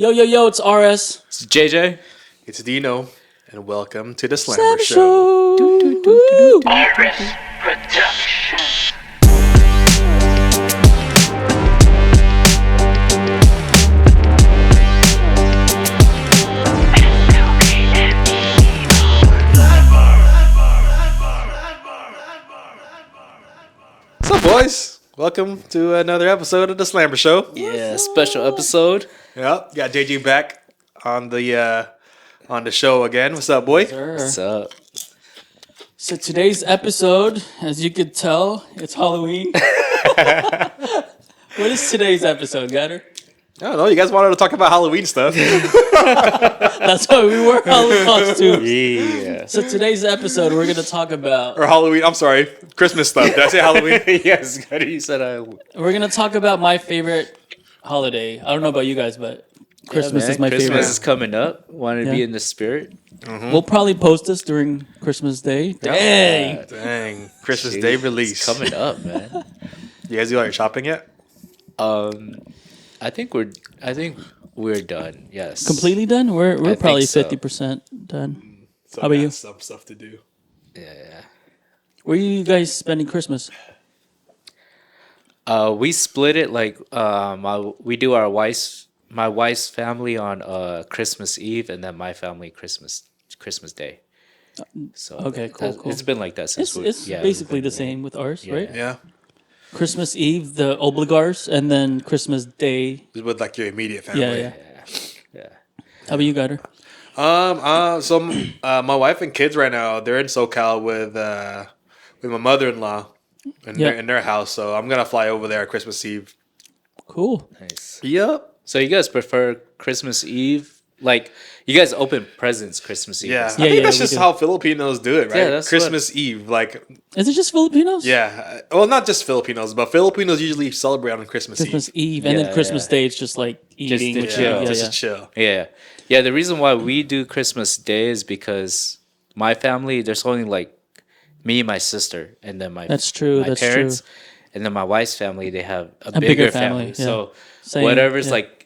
Yo, it's RS. It's JJ. It's Dino, and welcome to the Slamber Slamber Show. Show. RS Production. What's up, boys? Welcome to another episode of the Slamber Show. Yeah, special episode. Yep, got JJ back on the show again. What's up, boy? What's up? So today's episode, as you could tell, it's Halloween. What is today's episode, Gatter? I don't know. You guys wanted to talk about Halloween stuff. That's why we wore Halloween costumes. Yeah. So today's episode, we're gonna talk about Or Halloween. I'm sorry, Christmas stuff. Did I say Halloween? Yes, God, you said I. we're gonna talk about my favorite holiday. I don't know about you guys, but Christmas is my Christmas favorite. is coming up. Want to be Yeah. in the spirit? We'll probably post this during Christmas Day. Dang. Dang, Christmas Jeez, Day it's release. coming up, man. You guys do all your shopping yet? I think we're done. Yes. Completely done? We're think probably so. 50% done. So How about I got you? Some stuff to do. Yeah. Where are you guys spending Christmas? We split it like we do my wife's family on Christmas Eve, and then my family Christmas Day. So Okay, cool, cool. It's been like that since It's basically the same with ours, right? Yeah, Christmas Eve, the obligars, and then Christmas Day. just with like your immediate family. Yeah. Yeah. How about you, Gatter? My wife and kids right now, they're in SoCal with my mother-in-law in their house. So I'm gonna fly over there Christmas Eve. Cool. Nice. Yep. So you guys prefer Christmas Eve? Like you guys open presents Christmas Eve? Yeah, and I stuff? think that's we just do. how Filipinos do it, right? Yeah, that's Christmas Eve, like, Is it just Filipinos? yeah. Well, not just Filipinos, but Filipinos usually celebrate on Christmas Christmas Eve. Eve, and Yeah, then Christmas yeah. Day, it's just like eating. to with chill. you. Just to chill. Yeah. The reason why we do Christmas Day is because my family, there's only like me, my sister, and then my That's true, My that's parents, true. and then my wife's family. They have a bigger bigger family, family. yeah. So Same, whatever's yeah. like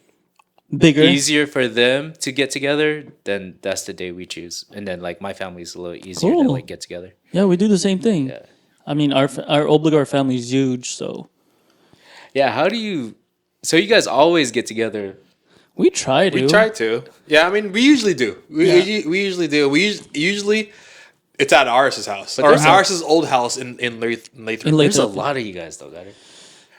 Bigger. easier for them to get together, then that's the day we choose. And then like my family's a little easier to Cool. like get together. Yeah, we do the same thing. Yeah. I mean, our obligar family is huge, so Yeah. How do you? So you guys always get together? we try to. We try to. Yeah, I mean, we usually do. We usually do. Usually it's at Aris's house or there's a- Aris's old house in Lathrop. In There's a Lathrop. lot of you guys though, got it?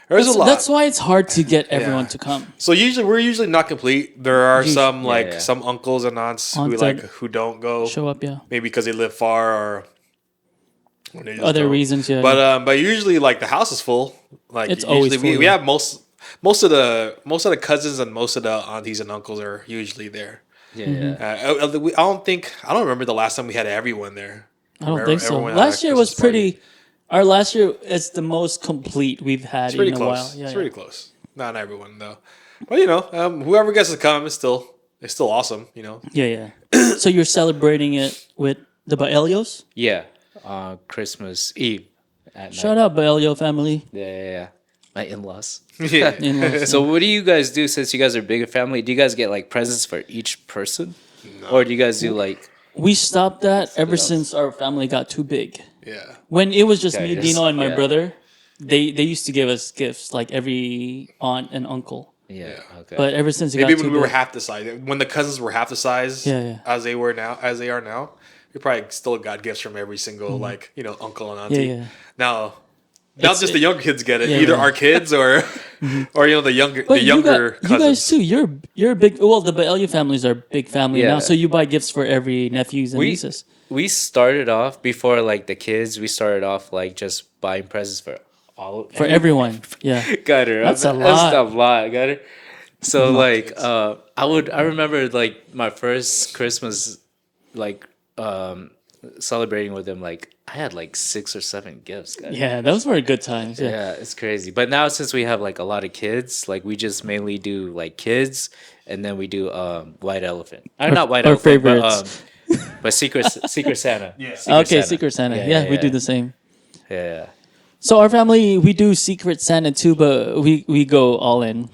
There's a lot. That's why it's hard to get everyone Yeah. to come. So we're usually not complete. There are some yeah. some uncles and aunts Aunts who don't go, Show up, yeah. maybe because they live far or they just Other don't. reasons, yeah. But usually like the house is full. Like It's always usually full, we yeah. have most of the cousins and most of the aunties and uncles are usually there. Yeah. Mm-hmm. I don't remember the last time we had everyone there. I don't think so. Everyone had Last a year was Christmas party. pretty. Our last year is the most complete we've had It's pretty in a close. while. Yeah, It's yeah. pretty close. Not everyone though, but whoever gets to come is still awesome. Yeah. So you're celebrating it with the Baelios? Yeah. Christmas Eve at night. Shout out Baelio family. Yeah. My in-laws. Yeah. In-laws. So what do you guys do since you guys are a bigger family? Do you guys get like presents for each person? Or do you guys do like We stopped that ever up. since our family got too big. Yeah. When it was just Okay, me, yes, Dino, and my yeah. brother, they used to give us gifts like every aunt and uncle. Yeah, okay. But ever since it Maybe got when too we were big, half the size, when the cousins were half the size, Yeah. as they are now, we probably still got gifts from every single uncle and auntie. Yeah. Now It's- just the younger kids get it, Yeah, either yeah. our kids or the younger But you cousins. guys too. You're a big. Well, the Baelio families are a big family Yeah. now, so you buy gifts for every nephews and nieces. We started off before like the kids, we started off like just buying presents for all For everyone, yeah. got her. That's a That's a lot. lot, got it. So like I remember like my first Christmas like celebrating with them, like I had like 6 or 7 gifts, guys. Yeah, those were good times. Yeah. Yeah, it's crazy. But now since we have like a lot of kids, like we just mainly do like kids, and then we do white elephant. Not white our elephant, favorites. but secret Santa. Yeah. Okay, Secret Santa. Yeah, we do the same. Yeah. So our family, we do Secret Santa too, but we go all in.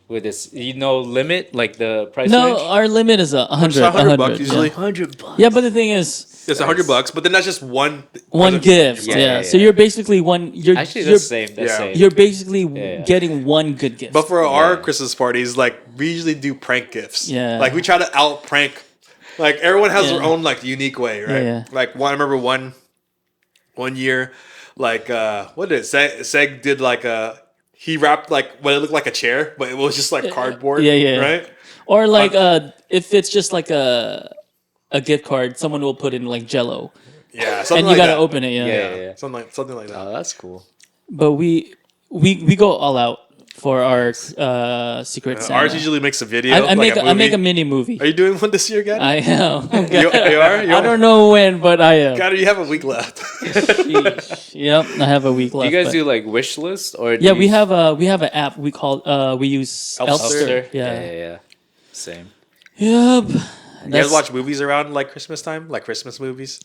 with this, limit, like the price No, range? our limit is It's 100. 100 bucks 100 usually. $100. Yeah, but the thing is, It's $100, but then that's just one gift. Yeah, Yeah, yeah, So yeah. you're basically one. You're Actually, you're, that's same. That's yeah. same. you're basically Yeah. getting one good gift. But for our Yeah. Christmas parties, like we usually do prank gifts. Yeah. Like we try to out prank. Like everyone has their Yeah. own like unique way, right? Yeah. Like I remember one year, like what did it say? Seg did like he wrapped like what it looked like a chair, but it was just like cardboard. Yeah. Right. Or like if it's just like a gift card, someone will put in like Jello, Yeah. Something and you like gotta that. open it. Yeah. Something like that. Oh, that's cool. But we go all out for our secret Santa. Ours usually makes a video. I make like I make a movie. mini movie. Are you doing one this year, Gad? I am. You are? I don't know when, but I am. Gad, you have a week left. Sheesh. Yep, I have a week Do left. you guys but- do like wish list or? Yeah, we have an app we call we use Elfster? Elfster. Yeah. Yeah. Same. Yep. You guys watch movies around like Christmas time, like Christmas movies?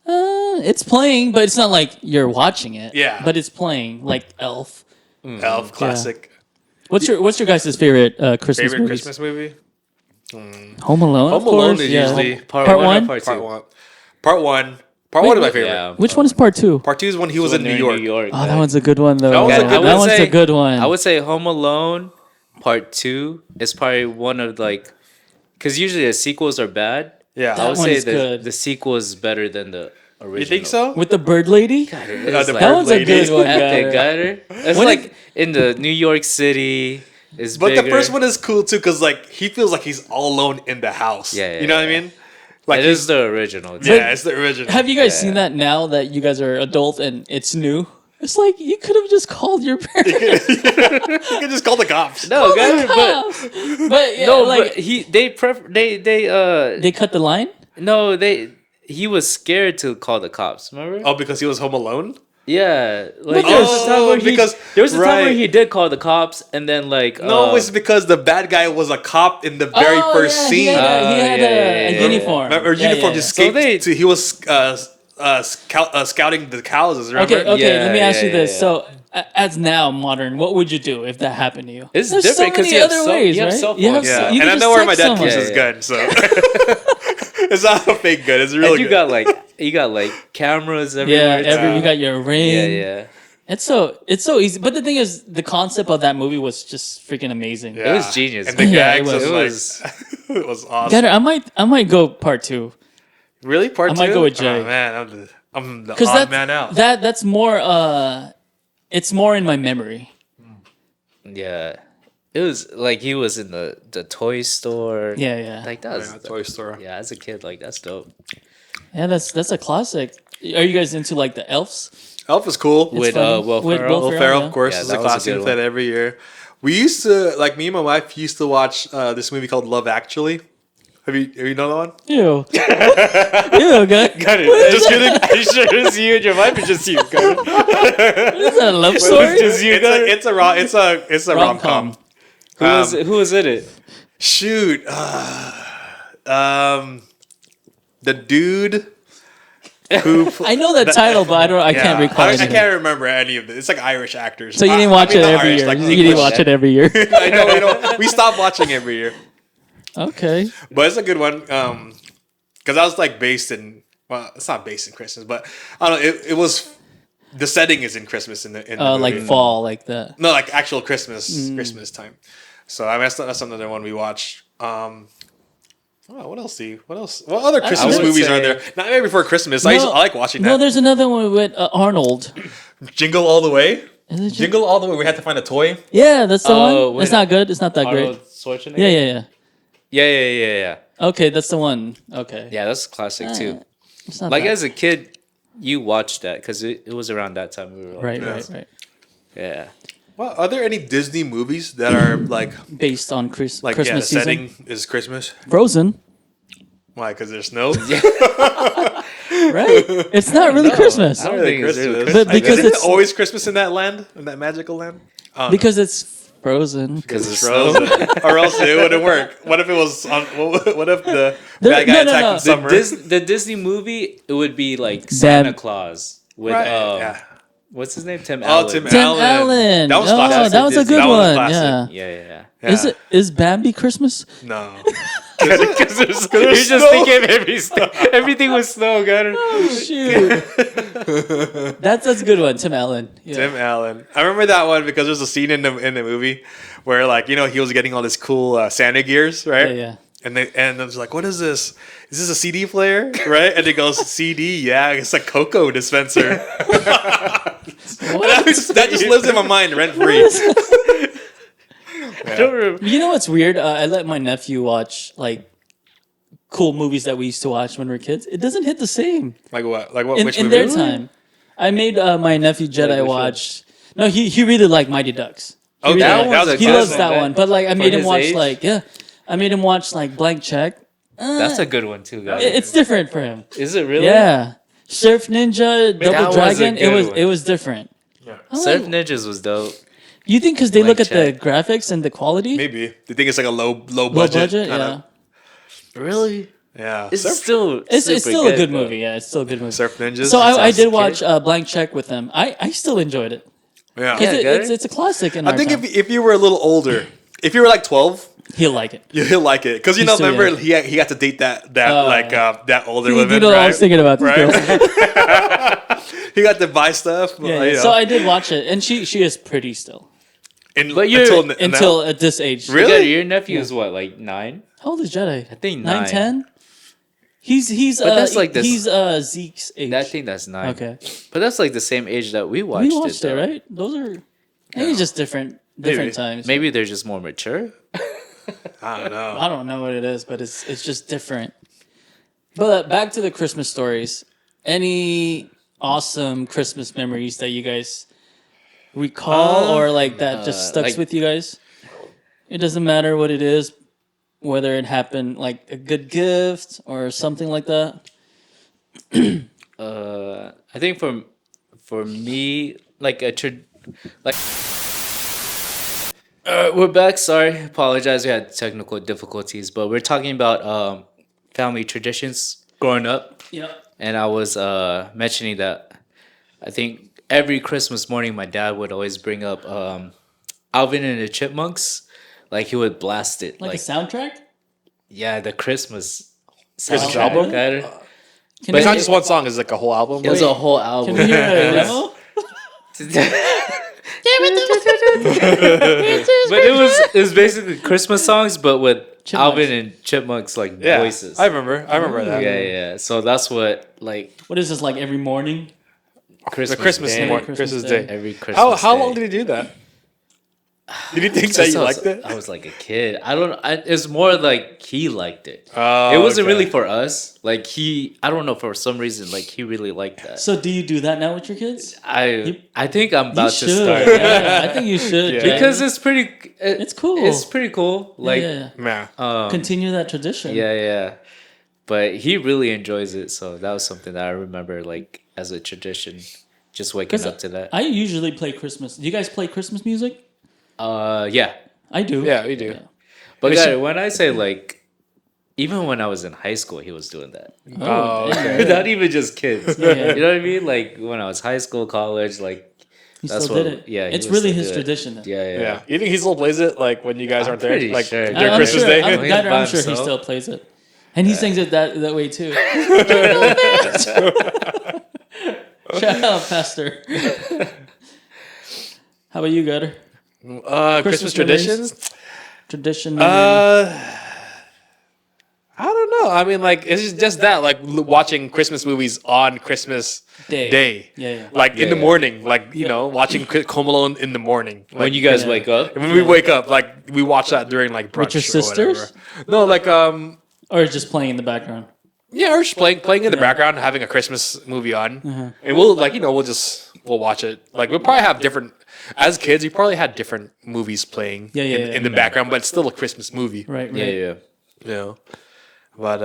It's playing, but it's not like you're watching it. Yeah. But it's playing like Elf. Elf classic. What's your guys' favorite Christmas Favorite movies? Christmas movie? Home Alone. Home of Alone course, is yeah. usually Part Part one. one? Or part two? Part one. Part one. Part one is my favorite. Yeah. Which one is part two? Part two is when he was in New York. Oh, that one's a good one though. That one's a Yeah, good that one. one's a good one. I would say Home Alone Part 2 is probably one of like, because usually the sequels are bad. Yeah. I That would one say is good. the sequel is better than the original. You think so? With the bird lady. God, the it's bird like, That one's a lady. good one. epic, guy. got it? It's When like in the New York City is But bigger. the first one is cool too, because like he feels like he's all alone in the house. Yeah, you know what I yeah. mean? Like It is the original. yeah, it's the original. Have you guys Yeah. seen that now that you guys are adult and it's new? It's like you could have just called your parents. You can just call the cops. No, guys, but Cops. But yeah, no, like but they they cut the line. no, he was scared to call the cops. Remember? Oh, because he was home alone. Yeah, like But there was a time Oh, where because- there was a time where right. he did call the cops, and then like No, it's because the bad guy was a cop in the very Oh, first yeah, scene. He had yeah, a yeah. uniform. Or uniform Yeah. escaped. So they- to, he was scouting the houses. Remember? Okay, Yeah, let me ask you yeah, this. yeah. So, as now modern, what would you do if that happened to you? It's There's different so 'cause many you have other cell- ways, you have right? cell You have phones. so- Yeah, you and can I know just where my text dad keeps someone. his gun, so it's not a fake gun. It's really and you good. got like cameras Yeah, everywhere. you got your ring. yeah. It's so easy. But the thing is, the concept of that movie was just freaking amazing. Yeah. It was genius. And the Yeah, it gags was. was, like, it was awesome. Gator, I might go part two Really, part I two? might go with Jay. Oh, man, I'm the because odd man out. that's more it's more in my memory. Yeah. It was like he was in the toy store. Yeah. Like that was Yeah, Toy Story. yeah, as a kid, like that's dope. Yeah, that's a classic. Are you guys into like the elves? Elf is cool. It's With funny. Will With Ferrell. Will Will Ferrell, yeah. of course, Yeah, is that a was a classic good we played one. every year. We used to, like, me and my wife used to watch this movie called Love Actually. Have you know that one? Ew. Ew, guy. Got it. Just kidding. Are you sure it was you and your wife, or just you? Got it. Is that a love story? Just you got it. It's a rom com. Rom-com. Who was in it? Shoot, the dude who I know the title, but I can't recall I anything. can't remember any of it. It's like Irish actors. So you didn't watch it not every Irish, year. like You didn't English. watch it every year. I know. We stopped watching every year, Okay. but it's a good one. Because I was like based in. Well, it's not based in Christmas, but I don't know. It was. The setting is in Christmas in the Like movie. fall, like that. No, like actual Christmas time. So I mean, that's another one we watched. What else? What other Christmas would movies are say- there? Not maybe before Christmas. I like watching No, that. there's another one with Arnold. Jingle All the Way. Is it Jingle All the Way. We had to find a toy. Yeah, that's the Oh, one. It's wait. not good. It's not that Arnold great. Schwarzenegger. Yeah. Yeah. Okay, that's the one. Okay. Yeah, that's a classic too. It's not Like that. as a kid, you watched that because it was around that time we were like, Right. Yeah. Well, are there any Disney movies that are like Based on the Christmas season. setting is Christmas? Frozen, Why? Because there's snow. right? It's not really Christmas I don't think it's really But because Isn't it's- it always Christmas in that land, in that magical land? because it's frozen. because it's Frozen, or else it wouldn't work. What if it was? What if the bad guy no, attacked no. in summer? the Disney movie. It would be like Santa Claus with Right, yeah. What's his name? Tim Oh, Allen. Tim Tim Allen. Allen. That was Oh, classic. that was a good That was a one. classic. Yeah. Yeah. Is it is Bambi Christmas? No. Because you're just snow. thinking everything was snow, got it. Shoot. That's a good one, Tim Allen. Yeah. Tim Allen. I remember that one because there's a scene in the movie where like he was getting all this cool Santa gears, right? Yeah. And I was like, what is this? Is this a CD player? Right? And it goes, CD, yeah, it's a cocoa dispenser. that just lives in my mind rent free. I don't remember. You know what's weird? I let my nephew watch like cool movies that we used to watch when we were kids. It doesn't hit the same Like what? Like what? in, Which in movie? their time. I made my nephew Jedi which one? watch. No, he really liked Mighty Ducks. He Oh, really that liked- was a he classic. loves that right? one. But like I made him his watch age? I made him watch like Blank Check. That's a good one too, guys. It's different for him. Is it really? Yeah. Surf Ninja, that Double was a Dragon. It good was one. it was different. I Surf like- Ninjas was dope. You think because they look at Blank the graphics and the quality, Maybe. Do you think it's like a low low budget? budget? kinda- Yeah. Really? Yeah. It's Surf, still It's super still a good though. movie. Yeah, it's still a good movie. Surf Ninjas. So I Sounds did scary. watch Blank Check with them. I still enjoyed it. yeah. Because Yeah, it's a classic in I our think time. if you were a little older, if you were like 12, He'll like it. he'll like it. Because He's still remember young. he got to date that Oh, that older You woman, know what I right? was thinking about this Right? girl. He got to buy stuff. Yeah, you yeah. know, So I did watch it, and she is pretty still But you're- until at this age. Really? Yeah, your nephew is what, like 9? How old is Jedi? I think 9, 9. 10? He's But that's like this- he's Zeke's age. I think that's 9. Okay. But that's like the same age that we watched, We watched it, though. right? Those are maybe just different times. Maybe they're just more mature. I don't know. I don't know what it is, but it's just different. But back to the Christmas stories. Any awesome Christmas memories that you guys recall or like that just stuck like- with you guys? It doesn't matter what it is, whether it happened like a good gift or something like that. I think for me, like we're back. Sorry, apologize. We had technical difficulties, but we're talking about family traditions growing up, Yeah. and I was mentioning that I think every Christmas morning my dad would always bring up Alvin and the Chipmunks. Like he would blast it, Like a soundtrack? yeah, the Christmas Christmas soundtrack, album? kinda. Can But It's not we- just one song. It's like a whole album. It was a whole album. Can we hear a demo? But it was basically Christmas songs, but with Chipmunks. Alvin and Chipmunks like yeah. voices. I remember that. Yeah. So that's what like What is this like every morning? Christmas The Christmas Day, morning, Christmas Christmas Day. Day. every Christmas. How Day. long did he do that? Did you think that Since you I was- liked it? I was like a kid. It's more like he liked it. Oh, It wasn't okay. really for us. Like I don't know, for some reason, like he really liked that. So do you do that now with your kids? I think I'm You about to should. start Yeah, I think you should. Yeah. Jay. because it's pretty. It's cool. It's pretty cool. Like yeah. Yeah. Continue that tradition. yeah. But he really enjoys it, so that was something that I remember like as a tradition, just waking 'Cause up to that. I usually play Christmas. Do you guys play Christmas music? Yeah. I do. Yeah, we do. Yeah. But It's- guys, when I say like, even when I was in high school, he was doing that. Oh, okay. dang. Not even just kids. Yeah. You know what I mean? Like when I was high school, college, like He that's still what. did it. Yeah, he It's would really still his do it. tradition. Then. Yeah. Yeah. You think he still plays it like when you guys aren't there? pretty Like sure. during I'm Christmas sure, Day? I'm, He's that, by I'm sure he himself. still plays it, and he sings it that way too. Shout out, Pastor. How about you, Gutter? Christmas memories? traditions? Tradition. I don't know. I mean, like, it's just that, like, watching Christmas movies on Christmas Day. Yeah. Like, in the yeah. morning. Like, you know, watching Home Alone in the morning. Like, When you guys Yeah. wake up, when we wake up, like, we watch that during, like, brunch With your or whatever. sisters? No, like, Or just playing in the background. yeah, we're just playing in the background, having a Christmas movie on. Uh-huh. And we'll, like, you know, we'll watch it. Like, we'll probably have different, as kids, we probably had different movies playing Yeah, in the background, but it's still a Christmas movie. Right. yeah. You know, but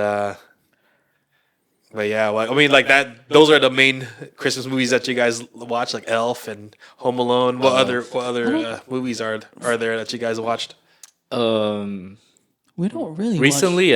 yeah, well, I mean, like that. Those are the main Christmas movies that you guys watch, like Elf and Home Alone. What other movies are there that you guys watched? We don't really. Recently,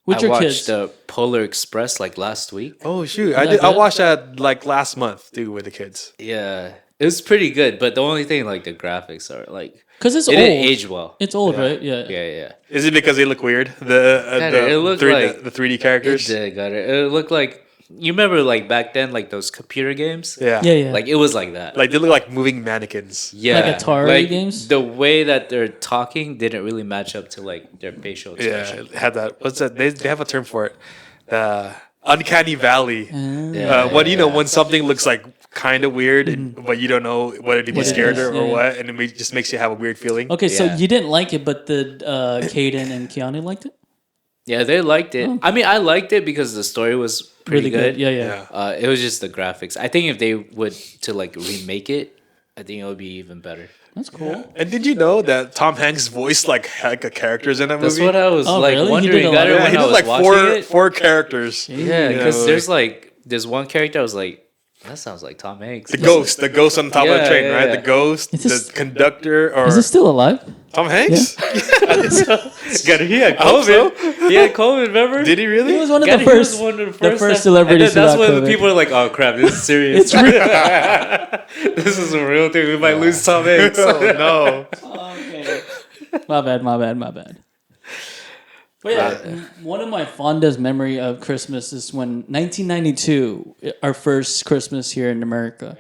With I your watched kids. Polar Express like last week. Oh shoot! that I good? watched that like last month, dude, with the kids. Yeah, it was pretty good, but the only thing like the graphics are like Because it's it old. didn't age well. It's old, Yeah. right? Yeah. Yeah. Is it because they look weird? It looked like the 3D It characters. did, got it. It looked like you remember like back then like those computer games. Yeah. Yeah, yeah. Like it was like that. Like they look like moving mannequins. yeah, Like Atari games? The way that they're talking didn't really match up to like their facial Yeah, expression. it had that. What's that? They have a term for it. Uncanny valley. Yeah, When you know when something looks like kind of weird, but you don't know whether to be What it scared is, or yeah. what, and just makes you have a weird feeling. Okay, so Yeah. you didn't like it, but the Caden and Keanu liked it? Yeah, they liked it. I mean, I liked it because the story was pretty Really good. good. Yeah. It was just the graphics. I think if they would to like remake it, I think it would be even better. That's cool. And did you know that Tom Hanks voiced like a characters in that That's movie? what I was Oh, like really? He wondering. did a Got lot it of- Yeah, when he I did was like watching it. four characters. Yeah, because like- there's like there's one character I was like, that sounds like Tom Hanks. The ghost on top of the Yeah, train, yeah, right? yeah. The ghost, Is this- the conductor, or Is it still alive? Tom Hanks? Got it. He had hope so. COVID. He had COVID. Remember? Did he really? He was one of Got the it, he was first. one of the first that- celebrities And then that's to when got COVID. people are like, "Oh crap, this is serious. It's real. This is a real thing. We might lose Tom Hanks." Oh no! Okay. My bad. But yeah, one of my fondest memory of Christmas is when 1992, our first Christmas here in America.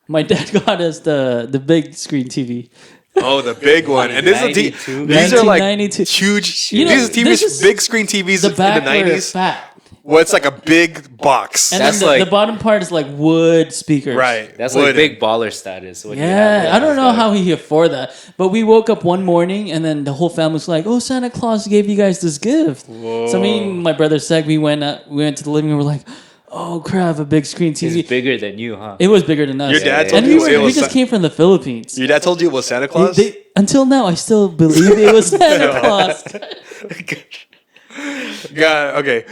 My dad got us the big screen TV. Oh, the big one. And this is 92. these are like 1992. huge. You know, these are TVs, this is- big screen TVs The in back the were 90s. fat. Well, it's like a big box. And That's then the like- bottom part is like wood speakers. Right. That's Wooden. like big baller status. When you Yeah, have I don't know that. how he afford that. But we woke up one morning and then the whole family was like, "Oh, Santa Claus gave you guys this gift." So me and my brother Seg, we went to the living room. We're like, "Oh crap, a big screen TV." He's bigger than you, huh? It was bigger than us. Your dad Yeah, told and you we, it we was just came from the Philippines. Your dad told you it was Santa Claus? Until now, I still believe it was Santa Claus. God, okay.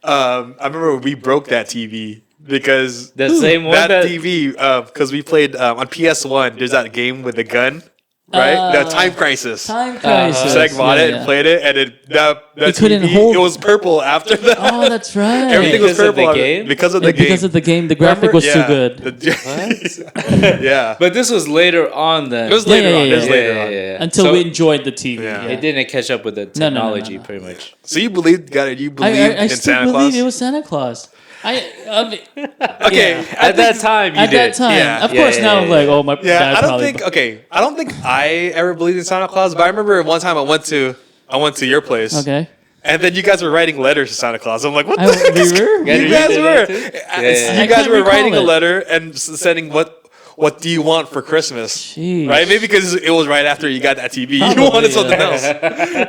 I remember we broke that TV because The same one that that TV, because we played on PS1, there's that game with the gun, right? The Time Crisis. Time crisis. Seg bought Yeah, it yeah. and played it, and that It couldn't TV, hold- it was purple after that. Oh, that's right. Everything was Because of the purple game? because of the And game. because of the game, the graphic was too good. Yeah. But this was later on then. It was Yeah, later yeah, on. yeah, It was yeah. later yeah, on. yeah, yeah. Until So we enjoyed the TV. Yeah. Yeah. it didn't catch up with the No, no, no, technology, no. pretty much. So you believed I in still Santa believe Claus? it was Santa Claus. I mean, Okay. yeah. At that time, you at did. that time, Yeah. of Yeah, course. yeah, now, yeah, I'm like, oh, my Yeah, dad I don't probably. think. Okay, I don't think I ever believed in Santa Claus, but I remember one time I went to your place, Okay. and then you guys were writing letters to Santa Claus. I'm like, what I, the heck? we is- were. Yeah, You you guys did were. that too? Uh, Yeah. You I guys can't were recall writing a it. letter and sending what do you want for Christmas? Jeez. Right? Maybe because it was right after you got that TV. Probably, You wanted something yeah. else,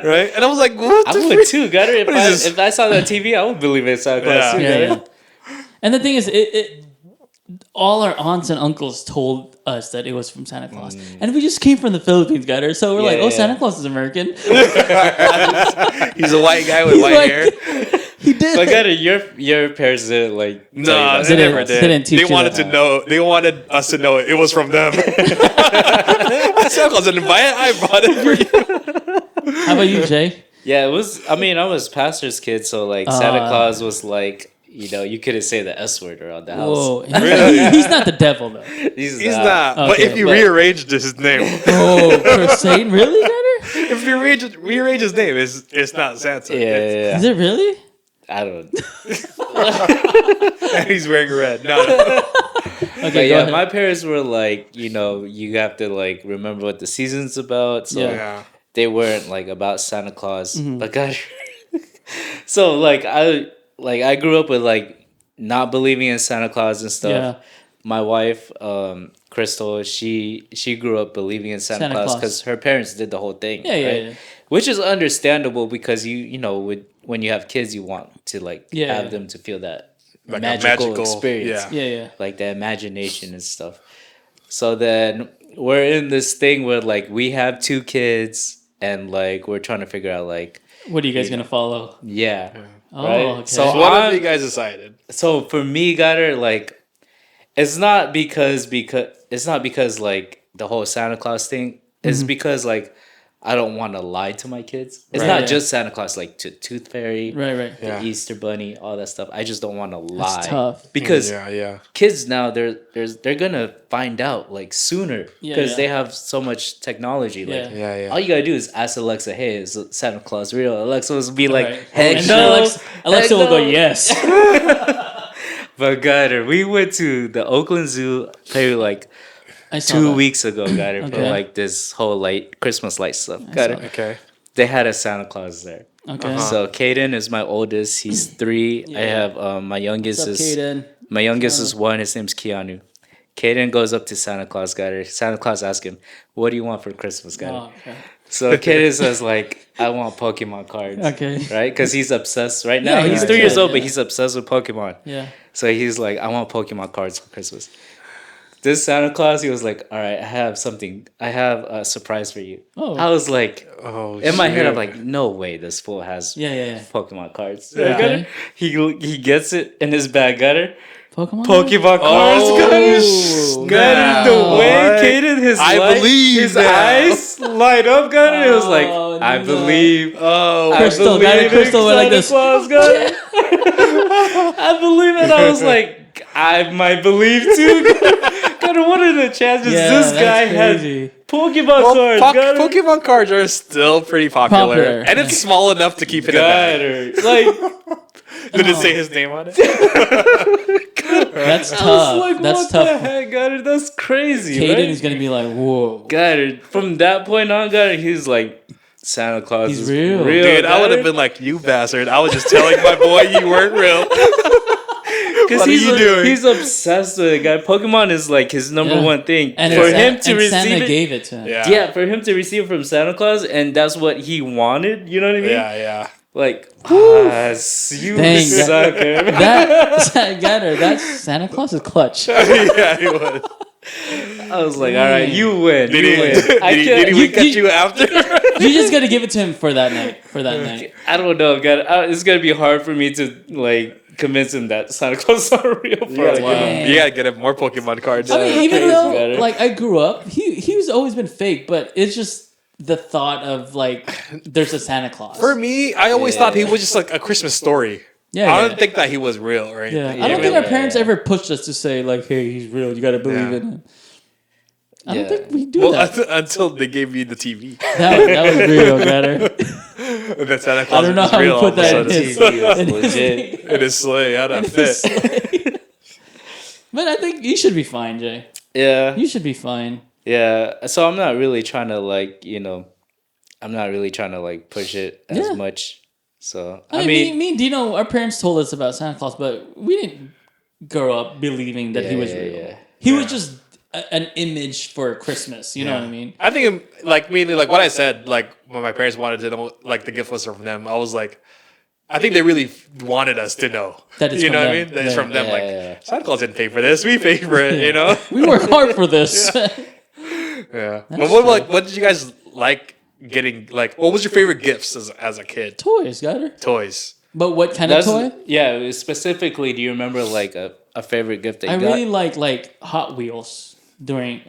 right? And I was like, what I the would freak? too, Gutter. What is this? If I saw that TV, I would believe in Santa Claus Yeah. too, Yeah, Gutter. yeah. And the thing is, it all our aunts and uncles told us that it was from Santa Claus, and we just came from the Philippines, gutter. So we're Yeah, like, oh, yeah. Santa Claus is American. He's a white guy with He's white like- hair. He did. But Gutter, your parents didn't like. tell you No, that. they Didn't- never did. didn't teach They you wanted that. to know. They wanted us to know it was from them. Santa Claus didn't buy it. I bought it for you. How about you, Jay? Yeah, it was. I mean, I was pastor's kid, so like Santa Ah. Claus was like, you couldn't say the S word around the house. Whoa, Really? he's not the devil though. He's He's not. But Okay, if you but- rearranged his name, Oh, crusade, really, gutter? if you rearrange his name, it's not Santa. Yeah, yeah, yeah. Is it really? I don't. And he's wearing red. No. Okay, But go yeah, ahead. my parents were like, you have to like remember what the season's about. So Yeah. Yeah. they weren't like about Santa Claus. Mm-hmm. But God, so like I grew up with like not believing in Santa Claus and stuff. Yeah. My wife, Crystal, she grew up believing in Santa, Santa Claus Claus. because her parents did the whole thing. Yeah, yeah, right? yeah. Which is understandable because when you have kids, you want to like Yeah, have yeah. them to feel that Like a magical, magical- experience, yeah. Yeah, yeah. like the imagination and stuff. So then we're in this thing where like we have 2 kids and like we're trying to figure out like What are you guys gonna follow? yeah. Oh, Right? okay. So So what have I'm- you guys decided? So for me, Gutter, like it's not because like the whole Santa Claus thing. It's because like I don't want to lie to my kids. It's Right. not Yeah. just Santa Claus, like to Tooth Fairy, Right. Yeah. the Easter Bunny, all that stuff. I just don't want to lie. That's tough. Because Yeah. kids now they're gonna find out like sooner Yeah, because yeah. they have so much technology. Like Yeah. all you gotta do is ask Alexa, "Hey, is Santa Claus real?" Alexa will be like, Right. "Heck And no." then Alexa will go, no." yes. But Gutter, we went to the Oakland Zoo maybe like I saw 2 that. weeks ago, Gutter, for Okay. like this whole light Christmas light stuff. Gutter, saw Okay. they had a Santa Claus there. Okay. So Caden is my oldest. He's 3. I Yeah. have my youngest What's up, is Kaden? my youngest is 1. His name's Keanu. Caden goes up to Santa Claus, Gutter. Santa Claus asks him, "What do you want for Christmas, Gutter?" Oh, okay. So Caden says like, "I want Pokemon cards." Okay. Right? Because he's obsessed right now. Yeah, he's he's 3 years good, old, but yeah. he's obsessed with Pokemon. Yeah. So he's like, "I want Pokemon cards for Christmas." This Santa Claus, he was like, "All right, I have something. I have a surprise for you." Oh. I was like, Oh, in my head, I'm shit. like, "No way, this fool has Yeah. Pokemon cards." Yeah. Gutter. He gets it in his bag, Gutter. Pokemon. Pokemon cards, Oh, Gutter. snap. Gutter, the way What? Caden, I believe his now. eyes light up, Gutter. It was like, Oh, I no. believe. Oh, I Crystal, believe Gutter, in Crystal went like Santa this. Claus, Gutter. I believe it. I was like, I might believe too. Gutter, what are the chances this guy has crazy. Pokemon well, cards? Gutter? Pokemon cards are still pretty popular, Popular. and it's small enough to keep it in bag. Gutter. Like, Did it say his name on it? That's I was tough. like, That's what tough. the heck, Gutter? That's crazy, Caden right? is gonna be like, whoa. Gutter, from that point on, Gutter, he's like, Santa Claus He's is real. Dude, I would Gutter. have been like, "You bastard! I was just telling my boy you weren't real." Because What are you doing? He's obsessed with it, guy. Pokemon is like his number Yeah. one thing. And For it's- him to and receive Santa it, gave it to him. yeah, for him to receive it from Santa Claus, and that's what he wanted. You know what I mean? Yeah. Like, you Dang, sucker. That Gutter, that's Santa Claus is clutch. Yeah, he was. I was like, all right, you win. Did you he? win. Did I he? can't- Did he wink at you after? You just gotta give it to him for that night. For that night. I don't know, God. It's gonna be hard for me to like convince him that Santa Claus is not real. You gotta get him more Pokemon cards. I mean, even crazy, though Gutter. like I grew up, he's always been fake, but it's just the thought of like there's a Santa Claus. For me, I always thought he was just like a Christmas story. Yeah, I yeah. don't think that he was real or anything. Yeah, I don't think yeah, our parents yeah. ever pushed us to say like, "Hey, he's real. You got to believe Yeah. in him." I Yeah. don't think we do Well, that. until they gave me the TV. That was real, Gutter. That Santa Claus I don't know was how real we put all of a that in sudden. his. TV was in his legit. thing. It is sleigh. How'd that fit? But I think you should be fine, Jay. Yeah, You should be fine. yeah. So I'm not really trying to like, I'm not really trying to like push it as Yeah. much. So I mean, me and Dino, our parents told us about Santa Claus, but we didn't grow up believing that he was real. yeah. He was just an image for Christmas. You know what I mean? I think, like, mainly, like what I said, like when my parents wanted to know, like the gift was from them, I was like, I think they really wanted us to know. That it's you from know what I them. mean? That it's Yeah. from them. Yeah, Like, yeah. Santa Claus didn't pay for this. We paid for it, you know? We work hard for this. Yeah. But what did you guys like getting? Like, what was your favorite gifts as a kid? Toys, got her. Toys. But what kind That's of toy? yeah. Specifically, do you remember like a favorite gift that you I got? really like Hot Wheels during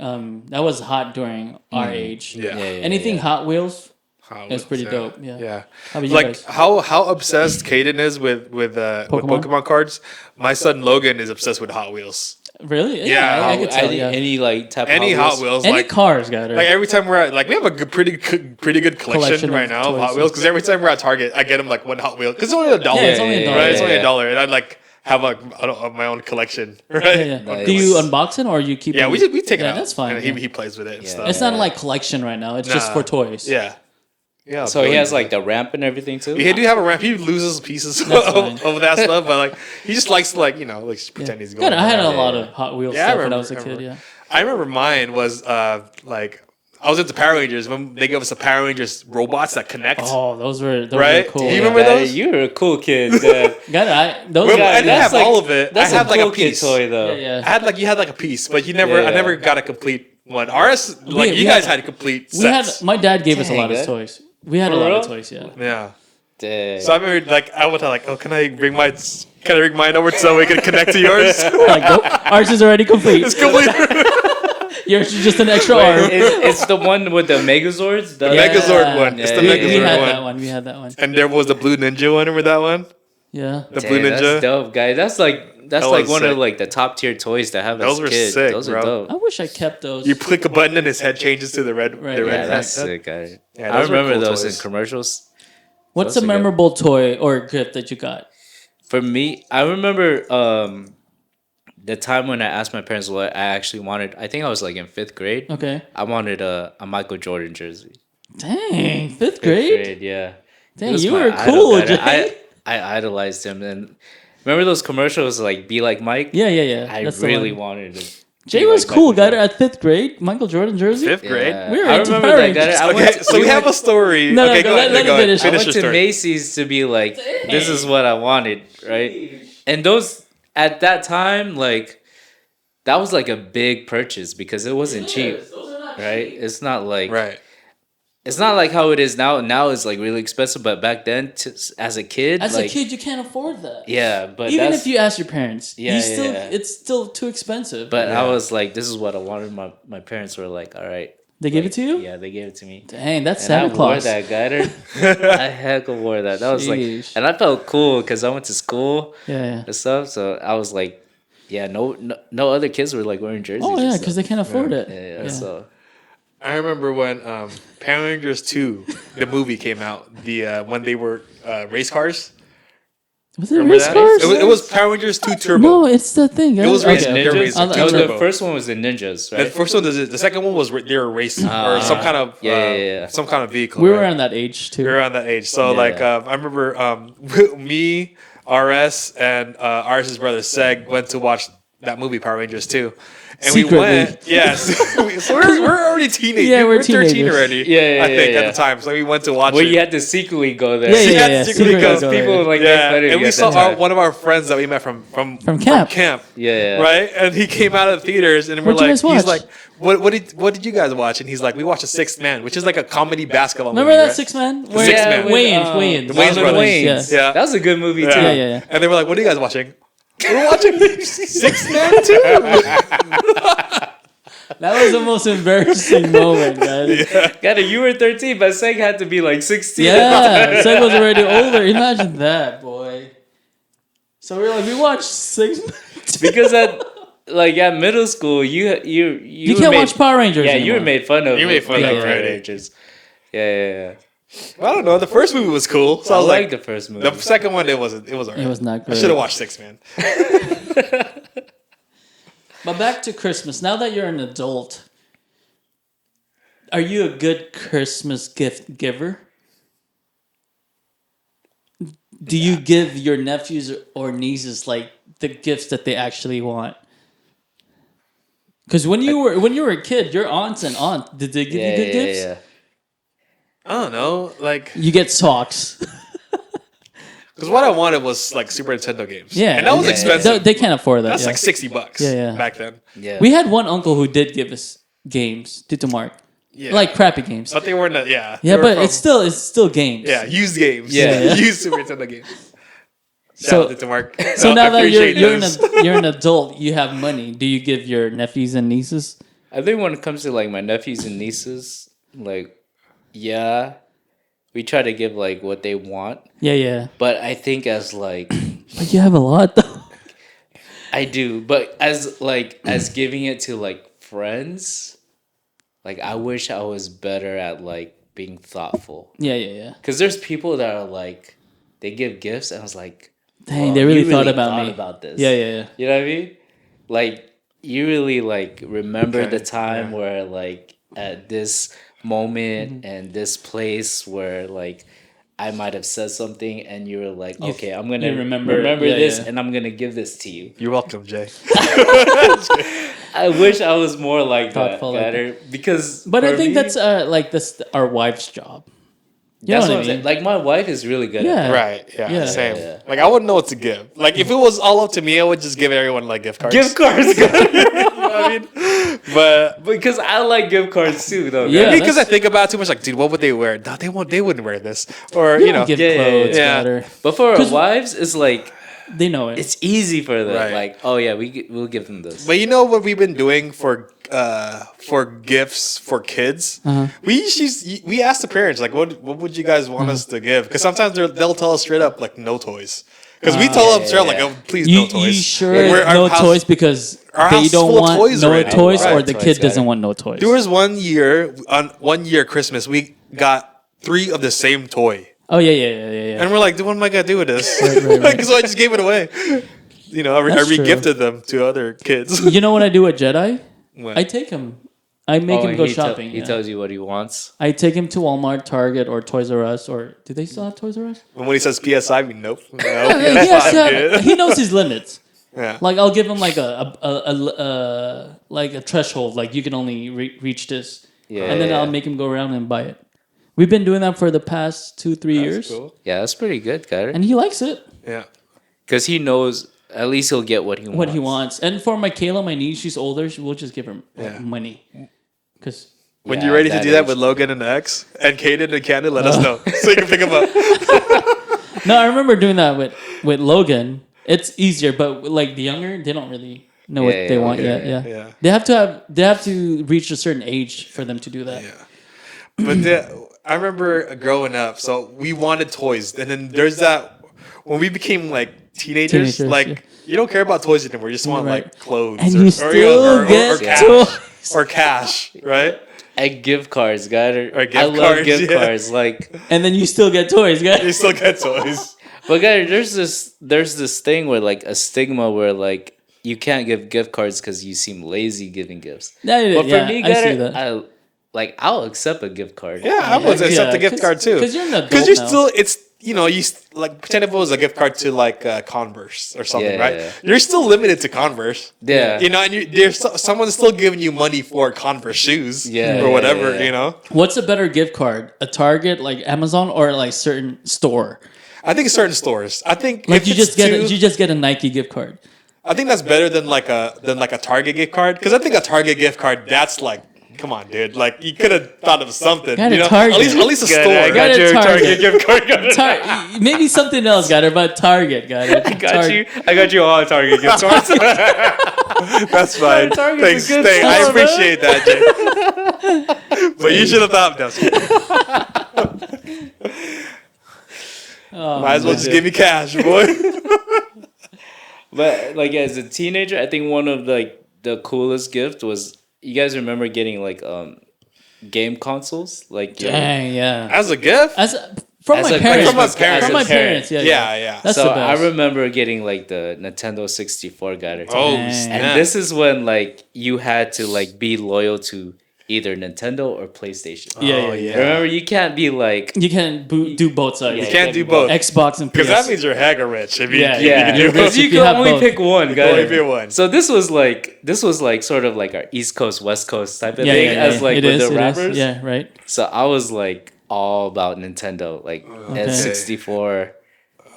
that was hot during our age. Yeah. Anything Hot Wheels How- is pretty yeah. dope. Yeah. Yeah. How about you Like guys? how obsessed Caden is with Pokemon cards. My son Logan is obsessed with Hot Wheels. Really? Yeah, I could tell. any, Yeah. any like type Any of Hot Wheels, Any like cars got her. like every time we're at, like we have a pretty good collection Collection right of now of toys. Hot Wheels because every time we're at Target, I get him like one Hot Wheel because it's only $1. Yeah, it's only $1. right? It's Yeah, only yeah. $1, and I'd like have like my own collection, right? Yeah, yeah. Nice. Do you unbox it or you keep? Yeah, it? we take it Yeah, out. that's fine. And yeah. he plays with it and Yeah. stuff. It's not like collection right now. It's just Nah. for toys. Yeah. Yeah. So he has like the ramp and everything too. He do have a ramp. He loses pieces That's fine. of that stuff, but like he just likes to like just pretend he's going. Good. I had a around. lot of Hot Wheels Yeah, I stuff when I remember- was a kid. remember. Yeah. I remember mine was like I was into Power Rangers when they gave us the Power Rangers robots that connect. Oh, those were Right? cool. Do you yeah. remember Guy, those? You're a cool kid. Dad. Got it. Those Well, guys. I didn't have all of it. That's I had a like cool a piece. kid toy though. Yeah, I had you had like a piece, but I Yeah. never got a complete one. Ours, like we you guys had- had complete We had. sets. My dad gave us a Dang, lot of eh? toys. We had a For lot of real? toys. Yeah. Yeah. Dang. So I remember like I would like, oh, can I bring mine over so we can connect to yours? Like, nope, ours is already complete. It's complete. Yours is just an extra arm. It's the one with the Megazords. The Yeah. Megazord one. It's the Yeah, We Megazord had one. that one. We had that one. And there was the Blue Ninja one. Remember that one? Yeah. The Blue Dang, Ninja. that's dope, guy. That's like That one was of sick. like the top tier toys to have Those as were a kid. sick, Those bro. are dope. I wish I kept those. You click a button and his head changes to the red. Right, the yeah, red Yeah, that's head. sick, guy. Yeah, I those were remember cool those toys. in commercials. What's those a are good. memorable toy or gift that you got? For me, I remember the time when I asked my parents what I actually wanted. I think I was like in 5th grade. Okay. I wanted a Michael Jordan jersey. Dang, fifth Fifth grade? yeah. He Dang, was you my were idol, cool, guy. Jay. I idolized him, and remember those commercials like "Be Like Mike"? Yeah, yeah, yeah. I That's the really one. wanted to. Jay be was like cool. Michael Got it Jordan. at 5th grade. Michael Jordan jersey. Fifth grade. Yeah. We were I into remember Power that guy. Rangers. I Okay, went to, so we have a story. No, no, okay, go, go let ahead. him Go ahead. finish. I Finish went your to story. Macy's to be like, this is what I wanted, right? And those at that time, like, that was like a big purchase because it wasn't cheap, right? It's not like Right. it's not like how it is now. Now it's like really expensive, but back then, as a kid, As like, a kid, you can't afford that. yeah, but Even that's, if you ask your parents, Yeah, you still yeah. it's still too expensive. but Yeah. I was like, this is what I wanted. My parents were like, all right, they give like, it to you. Yeah, they gave it to me. Dang, that's And Santa I wore Claus. that, guy. I heck of wore that. That was like, Sheesh. and I felt cool because I went to school Yeah, yeah. and stuff. So I was like, yeah, no other kids were like wearing jerseys. Oh and yeah, stuff. because they can't afford it. Yeah. So I remember when Power Rangers 2, the movie came out. The when they were race cars. Was it Remember race that? cars? It was Power Rangers 2 Turbo. No, it's the thing. It was okay. racing. ninjas. They're racing. I'll- No, I'll- the Turbo. first one was the ninjas, The right? first one, the second one was they were racing or some kind of yeah. some kind of vehicle. We were right? around that age too. We were around that age. So Yeah. like I remember me, RS, and RS's brother Seg went to watch that movie Power Rangers 2. And Secretly. we went, yes. So we're already teenagers. Yeah, we're 13 teenagers. already. Yeah, I think yeah. at the time. So we went to watch Where it. you had to secretly go there. Yeah, yeah, Yeah, yeah. secretly Secret goes go people there. like yeah, make fun of and you we at saw that time. one of our friends that we met from camp. Yeah. right? And he came out of the theaters, and we're What'd you like, guys watch? he's like, what did you guys watch? And he's like, we watched The Sixth Man, which is like a comedy basketball Remember movie. that right? 6 Man? Six Man. Wayans. The Wayans brothers. Yeah. Yeah. That was a good movie too. Yeah. Yeah. And they were like, what are you guys watching? We're watching Sixth Man too. That was the most embarrassing moment, guys. Got it. You were 13, but Seg had to be like 16. Yeah, Seg was already older. Imagine that, boy. So we were like, we watched 6 Man. Because at middle school, you You were can't made- watch Power Rangers Yeah, anymore. you were made fun of. You made fun for of Power already. Rangers. Yeah. Well, I don't know. The first movie was cool, so I I was like like, the first movie. the second one it wasn't. It was alright. It was not I good. should have watched Sixth Man. But back to Christmas. Now that you're an adult, are you a good Christmas gift giver? Do you give your nephews or nieces like the gifts that they actually want? Because when you were a kid, your aunts and aunt, did they give you good gifts? Yeah. I don't know, like, You get socks. because what I wanted was like Super Nintendo games. Yeah, and that was yeah, expensive. They can't afford that. That's yeah. like $60 Yeah, yeah. back then. Yeah. We had one uncle who did give us games, Tito Mark, Yeah, like crappy games. but they weren't. Yeah, they were but from- it's still games. yeah, used games. Yeah. used Super Nintendo games. Shout So- out to Mark. So now that Appreciate those. you're an adult, you have money. Do you give your nephews and nieces? I think when it comes to like my nephews and nieces, like, yeah, we try to give like what they want. Yeah. But I think as like But you have a lot though. I do, but as giving it to like friends, like I wish I was better at like being thoughtful. Yeah. Because there's people that are like, they give gifts, and I was like, Dang, "Wow, they you really thought about me. about this. Yeah. You know what I mean? Like, you really like remember Okay, the time yeah. where like at this moment and this place where like I might have said something and you were like, okay, I'm gonna you remember it. Yeah, this yeah. and I'm gonna give this to you. You're welcome, Jay. I wish I was more like Thoughtful like better because. But I for think me, that's like this our wife's job. You that's know what I'm saying. Like my wife is really good. Yeah. At that. Right. Yeah. Yeah. Same. Yeah. Like I wouldn't know what to give. Like if it was all up to me, I would just give everyone like gift cards. Gift cards, You know what I mean? But because I like gift cards too, though. Yeah. guys. because I think about it too much, like, dude, what would they wear? No, they wouldn't wear this. Or You you don't know, give yeah, clothes yeah. better. But for our 'Cause- wives, it's like They know it. It's easy for them. Right. Like, oh yeah, we'll give them this. But you know what we've been doing for gifts for kids? Uh-huh. We ask the parents like, what would you guys want us to give? Because sometimes they'll tell us straight up like no toys. Because we tell them straight up like, oh, please no You toys. sure Like, no toys because our they house is don't full of want toys no already. toys, Right. or the Toys, kid got doesn't it. want no toys. There was one year Christmas we got 3 of the same toy. Oh yeah. And we're like, what am I gonna do with this? Right. So I just gave it away. You know, I That's true. re-gifted them to other kids. You know what I do at Jedi? What? I take him. I make him and go he tell- shopping. He yeah. tells you what he wants. I take him to Walmart, Target, or Toys R Us. Or do they still have Toys R Us? And when he says PSI, we nope. No, he, has PSI, to have- dude. he knows his limits. Yeah. Like I'll give him like a threshold. Like you can only reach this, Yeah, and then yeah. I'll make him go around and buy it. We've been doing that for the past 2-3 years, Cool. Yeah, that's pretty good, Carter. and he likes it. Yeah. Because he knows at least he'll get what he wants. What he wants. And for my Kayla, my niece, she's older. We'll just give her Yeah. money. Because When Yeah, you're ready to that do that age. with Logan and the X and Kaden and Cannon, let us know so you can pick them up. no, I remember doing that with Logan. It's easier, but like the younger, they don't really know what Yeah, they yeah, want okay, yet. Yeah. yeah. They have to reach a certain age for them to do that. Yeah. But I remember growing up, so we wanted toys, and then there's that when we became like teenagers, like yeah. you don't care about toys anymore. You just want Right. like clothes, And or, you or, still or get cash, toys. or cash, right? And gift cards, Carter. Or gift I love cards, gift yeah. cards. Like, And then you still get toys, You guys. still get toys. but Carter, there's this thing where like a stigma where like you can't give gift cards because you seem lazy giving gifts. Yeah, But for yeah, me, I see Carter, that. I'll accept a gift card. Yeah, I would Yeah, accept the gift 'cause- card too. 'cause you're an adult Because you're now. still, it's like pretend if it was a gift card to like Converse or something, Yeah, right? yeah. You're still limited to Converse. Yeah. You know, and someone's still giving you money for Converse shoes, Yeah, or yeah, whatever. yeah. You know, What's a better gift card? A Target, like Amazon, or like certain store? I think certain stores. I think Like if you it's you just get a Nike gift card. I think that's better than like a Target gift card, because I think a Target gift card, that's like, come on, dude, like you could have thought of something. Got You a know, Target. at least a Good, store. I got Got a your Target. Target gift card. Maybe something else got it, but Target got it. I got you all Target gift cards. That's fine. Target's Thanks. a good I store, appreciate that, Jay. But you should have thought that. Oh, Might as well man. just give me cash, boy. But like as a teenager, I think one of like the coolest gift was, you guys remember getting like game consoles, like Dang, yeah. As a gift? From As my a parents. From my parents. From my As a parent. parents, yeah. Yeah. That's so the best. I remember getting like the Nintendo 64 got it. Oh, Dang. snap. And this is when like you had to like be loyal to either Nintendo or PlayStation. Yeah, Oh, yeah. Remember, you can't be like You can do both sides. Yeah, You can't do both. Xbox and PS. Because that means you're hagger rich. If you, Yeah, if you yeah, can do you're both. rich. you if you can have only both. pick one, Only guys. pick one. So this was like sort of like our East Coast West Coast type of Yeah, thing, yeah, as like It with is, the it is. rappers. Yeah, right. So I was like all about Nintendo, like N64,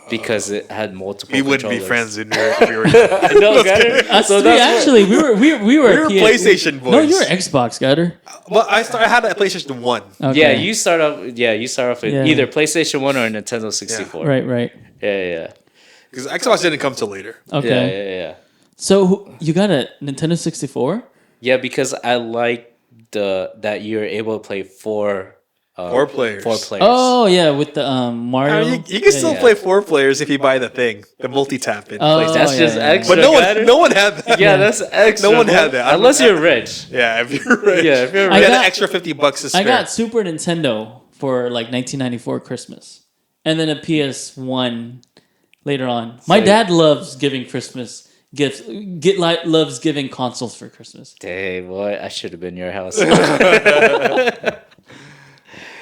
because it had multiple. We wouldn't be controllers. friends if we were. I know, got it? Us So three, that's actually, we were We were PS PlayStation boys. No, you were Xbox, Gatter. Well, I had a PlayStation 1. Okay. Yeah, you start off. Yeah, you start off with Yeah. either PlayStation 1 or Nintendo 64. Right. Yeah. Because Xbox didn't come till later. Okay. Yeah. So you got a Nintendo 64? Yeah, because I like that you're able to play four 4 players. 4 players. Oh yeah, with the I Mario. mean, you can still yeah. play 4 players if you buy the thing, the multi-tap in Oh, PlayStation. That's yeah, just yeah, extra. But no one had that. Yeah, that's extra. No one bro. had that. Unless you're rich. Yeah, if you're rich. Yeah, if you're we I had got- an extra $50 to spare. I got Super Nintendo for like 1994 Christmas, and then a PS1 later on. My dad loves giving Christmas gifts. Loves giving consoles for Christmas. Dang, boy, I should have been your house.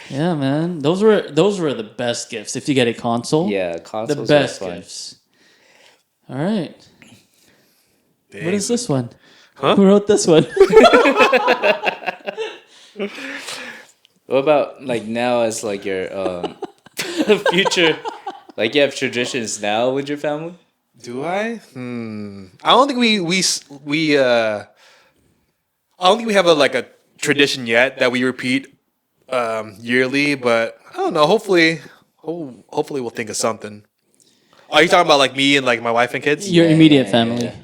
Yeah, man, those were the best gifts. If you get a console, Yeah, consoles the best are fun. gifts. All right, Dang. what is this one? Huh? Who wrote this one? What about like now as like your future? Like you have traditions now with your family? Do I? I don't think I don't think we have a tradition yet that we repeat yearly, but I don't know. Hopefully we'll think of something. Are you talking about like me and like my wife and kids? Your immediate yeah, family. yeah.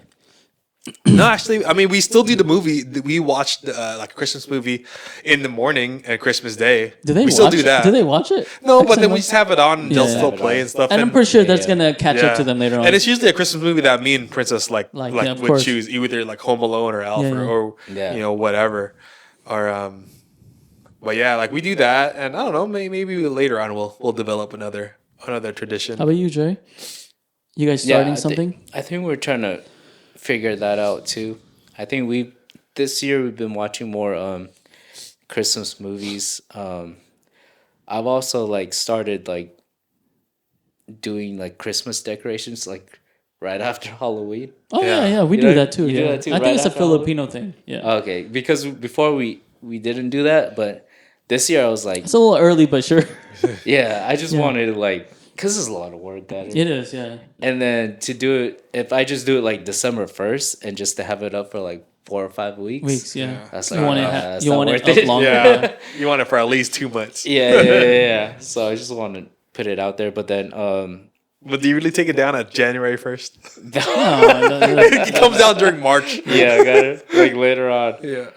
No, actually, I mean, we still do the movie. We watched like a Christmas movie in the morning and Christmas Day. Do they we watch still do that. Do they watch it? No, but then we Accidentally? just have it on and Yeah, they'll yeah. still Have it play on. and stuff. And I'm pretty sure that's Yeah. gonna catch up to them later on. And it's usually a Christmas movie that me and Princess like yeah, of would course. choose either like Home Alone or Alf Yeah, yeah. or Yeah. you know whatever, or But yeah, like we do that, and I don't know, maybe later on we'll develop another tradition. How about you, Jay? You guys Yeah, starting something? I think we're trying to figure that out too. I think this year we've been watching more Christmas movies. I've also like started like doing like Christmas decorations like right after Halloween. Oh Yeah. yeah, we You do know, that too. you do Yeah, that too, I think right it's a after Halloween? Filipino thing. Yeah, Okay, because before we didn't do that, but this year I was like, it's a little early, but sure, yeah, I just Yeah. wanted to like, cause there's a lot of work that it is. Yeah, and then to do it, if I just do it like December 1st and just to have it up for like 4 or 5 weeks, weeks. Yeah, that's you like, want it. that's You not want it worth up it. longer. Yeah, you want it for at least 2 months. Yeah. So I just want to put it out there, but then But do you really take it down at January 1st? No, It comes out during March. yeah, I got it like later on. Yeah.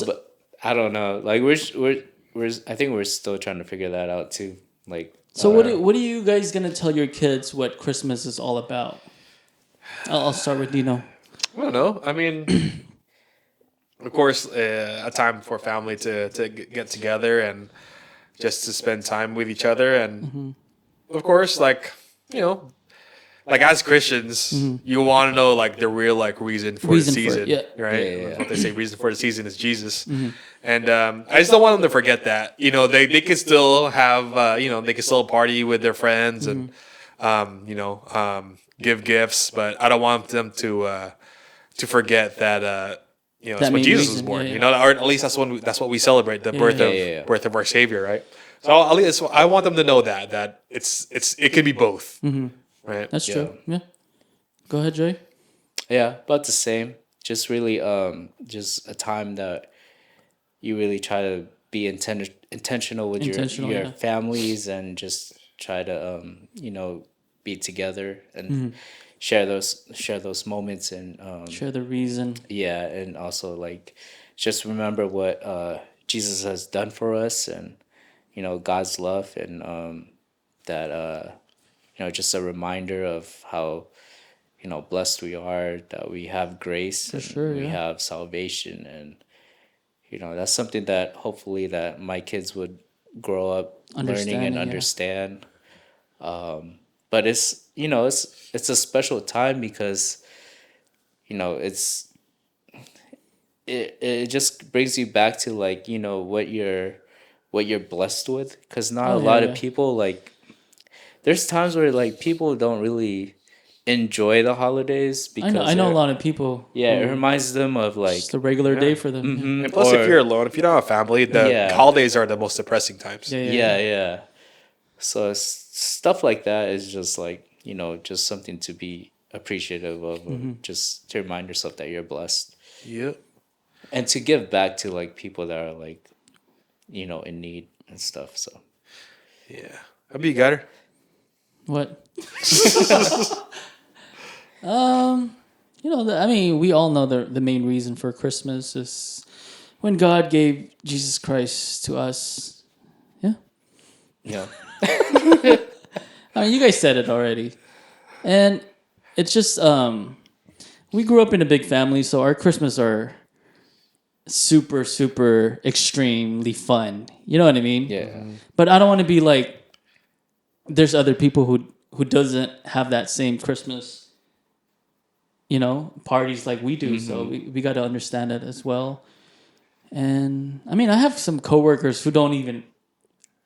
But I don't know. Like I think we're still trying to figure that out too. Like So what are you guys gonna tell your kids what Christmas is all about? I'll start with Dino. I don't know. I mean, of course, a time for family to get together and just to spend time with each other, and of course, like like as Christians, you want to know like the real like reason for Reason the for season, it, yeah. right? Yeah, yeah, That's what they say. Reason for the season is Jesus, and I just don't want them to forget that. They can still have they can still party with their friends and give gifts, but I don't want them to forget that it's That when main Jesus was reason, born. yeah, yeah. Or at least that's what we celebrate, the birth yeah. of Yeah. birth of our Savior, right? So at least I want them to know that it can be both, right? That's true. Yeah. Go ahead, Jay. yeah, about the same. Just really just a time that you really try to be intentional with Intentional, your yeah. families and just try to be together and share those moments and Share the reason. yeah, and also like just remember what Jesus has done for us and God's love and that just a reminder of how blessed we are, that we have grace and sure, we yeah. have salvation, and that's something that hopefully that my kids would grow up learning Understanding, and yeah. understand. But it's a special time because it just brings you back to like what you're blessed with, because not Oh, a yeah, lot yeah. of people like there's times where like people don't really enjoy the holidays because I know a lot of people. yeah, it who- reminds them of like It's a regular day for them. Yeah. And plus, if or- you're alone, if you don't have family, the Yeah. holidays are the most depressing times. yeah. So stuff like that is just like just something to be appreciative of, or just to remind yourself that you're blessed Yep. and to give back to like people that are like in need and stuff. So Yeah. How about you, Gutter? What? I mean, we all know the main reason for Christmas is when God gave Jesus Christ to us. Yeah. yeah. I mean, you guys said it already. And it's just we grew up in a big family, so our Christmas are super, super extremely fun. You know what I mean? Yeah. But I don't want to be like there's other people who doesn't have that same Christmas, parties like we do. So we got to understand it as well. And I mean, I have some coworkers who don't even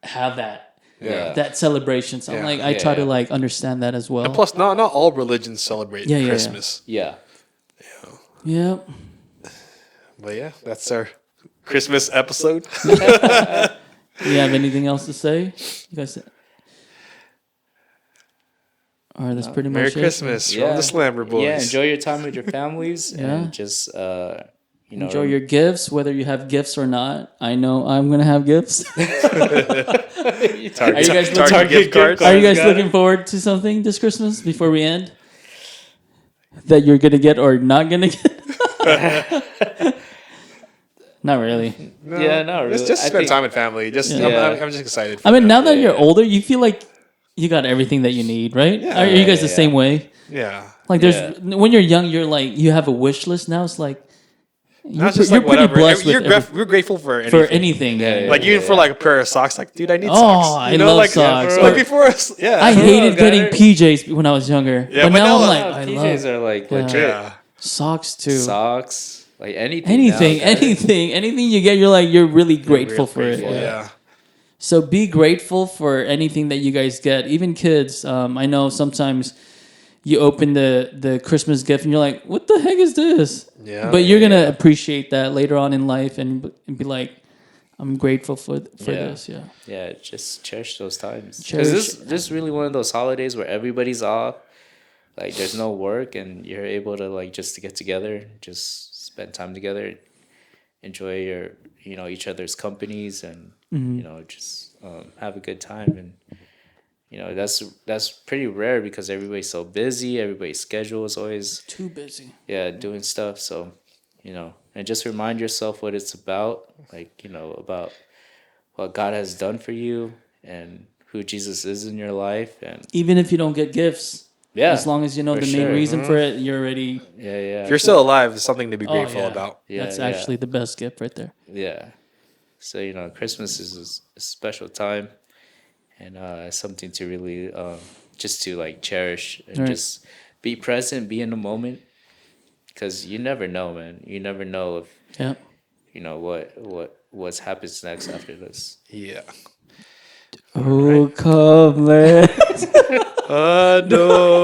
have that celebration. So I'm Yeah. like, I try to Yeah. like understand that as well. And plus, not all religions celebrate Yeah, yeah, yeah. Christmas. Yeah. Yeah. But yeah, that's our Christmas episode. You have anything else to say? You guys. All right, that's pretty much Merry it. Christmas Yeah. from the Slamber Boys. Yeah, enjoy your time with your families Yeah. and just you know, Enjoy your gifts, whether you have gifts or not. I know I'm gonna have gifts. Are you guys looking- Target gift cards. Are you guys looking forward to something this Christmas before we end? That you're gonna get or not gonna get? Not really. No, Yeah, not really. Just I spend think- time with family. Just Yeah. I'm just excited. For I mean, them. now that Yeah, you're yeah. older, you feel like you got everything that you need, right? Yeah. Are you guys the Yeah, same yeah. way? Yeah. Like, there's Yeah. when you're young, you're like you have a wish list. Now it's like Now it's just like pretty whatever. blessed with We're grateful for anything. for anything. Yeah, Yeah. Like even for like a pair of socks. Like, dude, I need Oh, socks. I love like, socks. Like Or- before, yeah. I hated got getting it. PJs when I was younger, Yeah, but now I'm now- like, Yeah, I PJs love are like Yeah. legit. Yeah. socks too. Socks, like anything. Anything, now, guys. anything you get, you're really grateful for it. Grateful, Yeah. yeah. So be grateful for anything that you guys get, even kids. I know sometimes you open the Christmas gift and you're like, "What the heck is this?" Yeah. But you're gonna appreciate that later on in life and be like, "I'm grateful for Yeah. this." Yeah. Yeah, just cherish those times. Cherish- Because this is really one of those holidays where everybody's off. Like there's no work and you're able to like just to get together, just spend time together, enjoy your each other's companies and just have a good time and that's pretty rare because everybody's so busy, everybody's schedule is always Too busy. doing stuff. So and just remind yourself what it's about, like about what God has done for you and who Jesus is in your life and Even if you don't get gifts, yeah, as long as you know for the main sure. reason for it, you're already. yeah. If you're still alive, it's something to be grateful yeah. about. Yeah, That's yeah. actually the best gift right there. Yeah. So, Christmas is a special time and something to really just to like cherish and Right. just be present, be in the moment because you never know, man. You never know if, Yeah. what happens next after this. Yeah. Oh, come let Adore.